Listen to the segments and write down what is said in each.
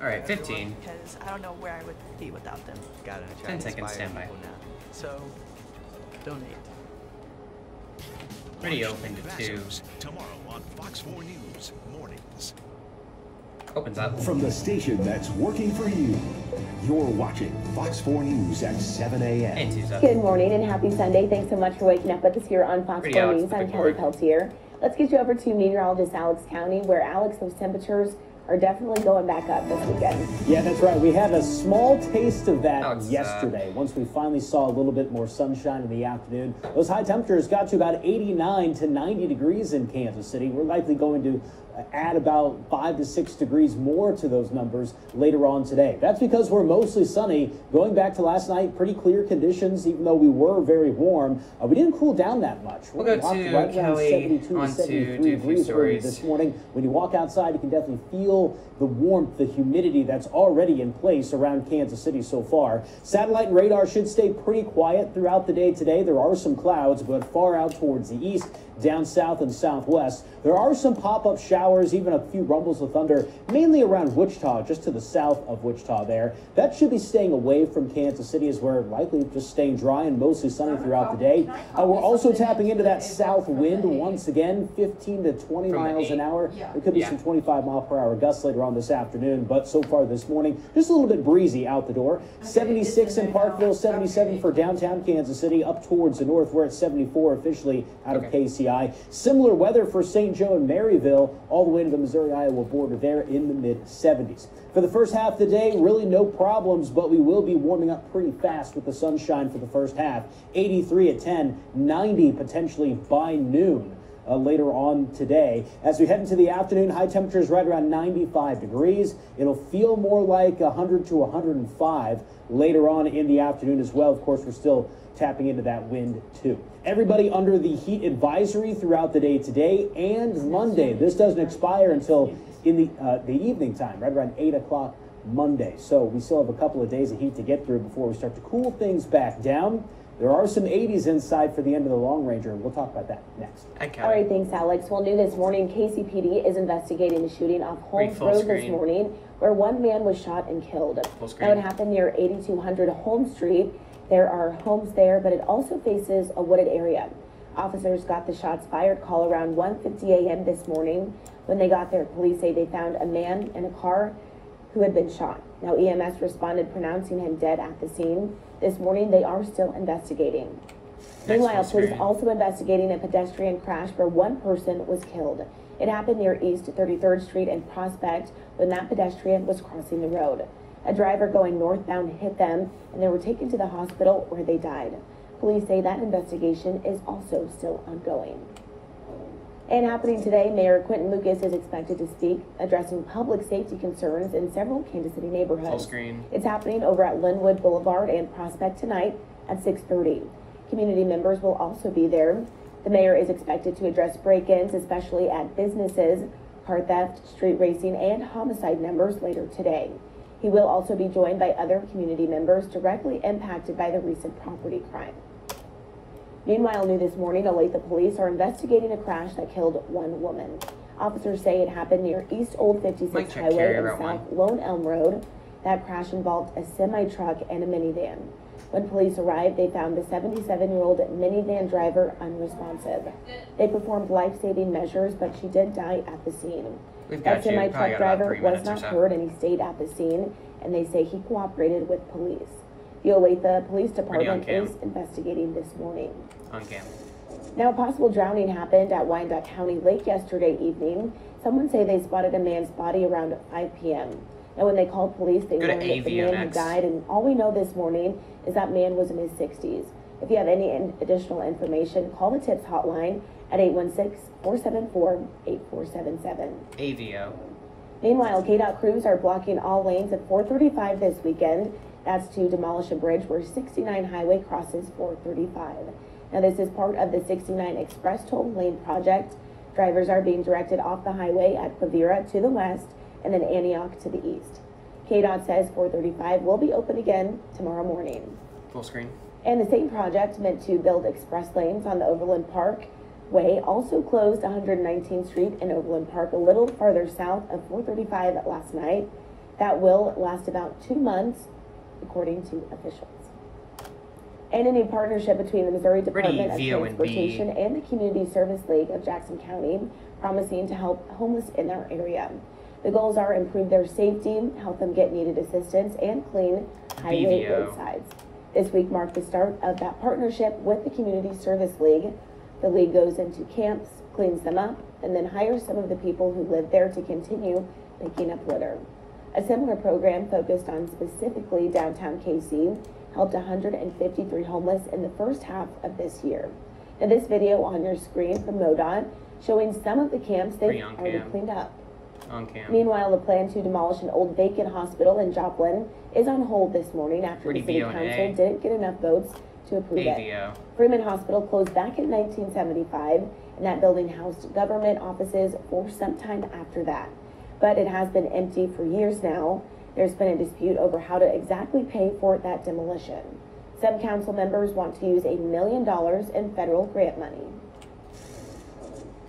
All right, 15. Because I don't know where I would be without them. Gotta try 10 to seconds inspire standby. people now. So, donate. Pretty open to 2. Tomorrow on Fox 4 News Mornings. Opens up. From the station that's working for you, you're watching Fox 4 News at 7 a.m. And 2's up. Good morning and happy Sunday. Thanks so much for waking up with us here on Fox Pretty 4 out, News. I'm big Kelli board. Peltier. Let's get you over to meteorologist Alex Countee, where Alex, those temperatures are definitely going back up this weekend. Yeah, that's right. We had a small taste of that Alex, yesterday. Once we finally saw a little bit more sunshine in the afternoon, those high temperatures got to about 89 to 90 degrees in Kansas City. We're likely going to add about 5 to 6 degrees more to those numbers later on today. That's because we're mostly sunny. Going back to last night, pretty clear conditions, even though we were very warm. We didn't cool down that much. We'll go to right around Kelli 72 on to to 73 do a few degrees early stories. this morning. When you walk outside, you can definitely feel the warmth, the humidity that's already in place around Kansas City so far. Satellite and radar should stay pretty quiet throughout the day today. There are some clouds, but far out towards the east, down south and southwest. There are some pop-up showers, even a few rumbles of thunder, mainly around Wichita, just to the south of Wichita there. That should be staying away from Kansas City, as we're likely just staying dry and mostly sunny throughout the day. We're also tapping into that south wind once again, 15 to 20 miles an hour. There could be some 25-mile-per-hour gusts later on this afternoon, but so far this morning, just a little bit breezy out the door. 76 in Parkville, 77 for downtown Kansas City, up towards the north. We're at 74 officially out of KCI. Similar weather for St. Joe and Maryville, all the way to the Missouri-Iowa border there in the mid-70s. For the first half of the day, really no problems, but we will be warming up pretty fast with the sunshine for the first half. 83 at 10, 90 potentially by noon. Later on today. As we head into the afternoon, high temperatures right around 95 degrees. It'll feel more like 100 to 105 later on in the afternoon as well. Of course, we're still tapping into that wind too. Everybody under the heat advisory throughout the day today and Monday. This doesn't expire until in the evening time, right around 8 o'clock Monday. So we still have a couple of days of heat to get through before we start to cool things back down. There are some 80s inside for the end of the Long Ranger. We'll talk about that next. All right, thanks, Alex. Well, new this morning, KCPD is investigating the shooting off Holmes Road this morning, where one man was shot and killed. That would happen near 8200 Holmes Street. There are homes there, but it also faces a wooded area. Officers got the shots fired call around 1:50 a.m. this morning. When they got there, police say they found a man in a car who had been shot. Now, EMS responded, pronouncing him dead at the scene. This morning, they are still investigating. Meanwhile, police also investigating a pedestrian crash where one person was killed. It happened near East 33rd Street and Prospect when that pedestrian was crossing the road. A driver going northbound hit them, and they were taken to the hospital where they died. Police say that investigation is also still ongoing. And happening today, Mayor Quentin Lucas is expected to speak, addressing public safety concerns in several Kansas City neighborhoods. It's happening over at Linwood Boulevard and Prospect tonight at 6:30. Community members will also be there. The mayor is expected to address break-ins, especially at businesses, car theft, street racing, and homicide numbers later today. He will also be joined by other community members directly impacted by the recent property crime. Meanwhile, new this morning, Olathe police are investigating a crash that killed one woman. Officers say it happened near East Old 56 Highway and South Lone Elm Road. That crash involved a semi-truck and a minivan. When police arrived, they found the 77-year-old minivan driver unresponsive. They performed life-saving measures, but she did die at the scene. That semi-truck driver was not hurt, and he stayed at the scene, and they say he cooperated with police. The Olathe Police Department is investigating this morning. On cam. Now, a possible drowning happened at Wyandotte County Lake yesterday evening. Someone say they spotted a man's body around 5 p.m. Now, when they called police, they learned that the man had died, and all we know this morning is that man was in his 60s. If you have any additional information, call the TIPS hotline at 816-474-8477. AVO. Meanwhile, KDOT crews are blocking all lanes at 435 this weekend. That's to demolish a bridge where 69 highway crosses 435. Now, this is part of the 69 Express Toll Lane project. Drivers are being directed off the highway at Quivira to the west and then Antioch to the east. KDOT says 435 will be open again tomorrow morning. Full screen. And the same project meant to build express lanes on the Overland Park Way also closed 119th Street and Overland Park a little farther south of 435 last night. That will last about 2 months, according to officials. And a new partnership between the Missouri Department of Transportation and the Community Service League of Jackson County, promising to help homeless in our area. The goals are improve their safety, help them get needed assistance, and clean highway roadsides. This week marked the start of that partnership with the Community Service League. The league goes into camps, cleans them up, and then hires some of the people who live there to continue picking up litter. A similar program focused on specifically downtown KC helped 153 homeless in the first half of this year. Now this video on your screen from MoDOT showing some of the camps they've already cleaned up. Meanwhile, the plan to demolish an old vacant hospital in Joplin is on hold this morning after the city council didn't get enough votes to approve it. Freeman Hospital closed back in 1975, and that building housed government offices for some time after that. But it has been empty for years now. There's been a dispute over how to exactly pay for that demolition. Some council members want to use $1 million in federal grant money.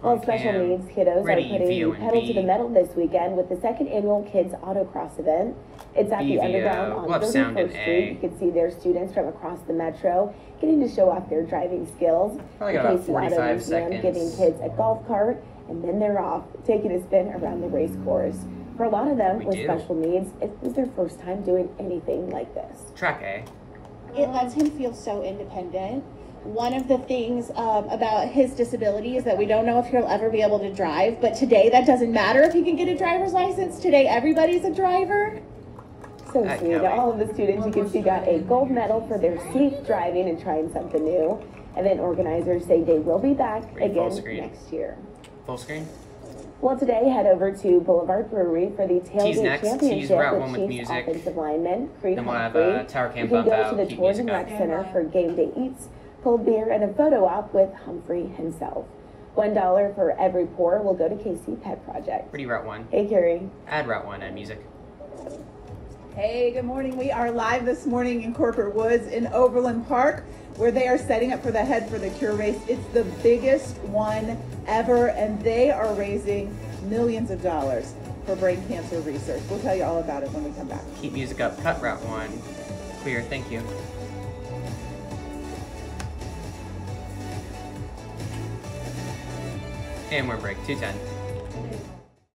Well, special needs kiddos are putting the pedal to the metal this weekend with the second annual Kids Autocross event. It's at the Underground on 31st Street. You can see their students from across the metro getting to show off their driving skills. Probably got about 45 seconds. Giving kids a golf cart, and then they're off, taking a spin around the race course. For a lot of them with special needs, it was their first time doing anything like this. Track A. It lets him feel so independent. One of the things about his disability is that we don't know if he'll ever be able to drive, but today that doesn't matter if he can get a driver's license. Today everybody's a driver. So sweet. All of the students you can see got a gold medal for their safe driving and trying something new. Event organizers say they will be back again next year. Full screen? Well, today head over to Boulevard Brewery for the Tailgate Championship with Chiefs offensive lineman Creed then we'll have Humphrey. Tower Camp You can bump go out, to the keep Tours and music Rec up. Center for game day eats, cold beer, and a photo op with Humphrey himself. $1 for every pour will go to KC Pet Project. Pretty Route 1. Hey, Carey. Add Route 1 and music. Hey, good morning. We are live this morning in Corporate Woods in Overland Park, where they are setting up for the Head for the Cure race. It's the biggest one ever, and they are raising millions of dollars for brain cancer research. We'll tell you all about it when we come back. Keep music up. Cut Route 1. Clear. Thank you. And we're break. 2:10.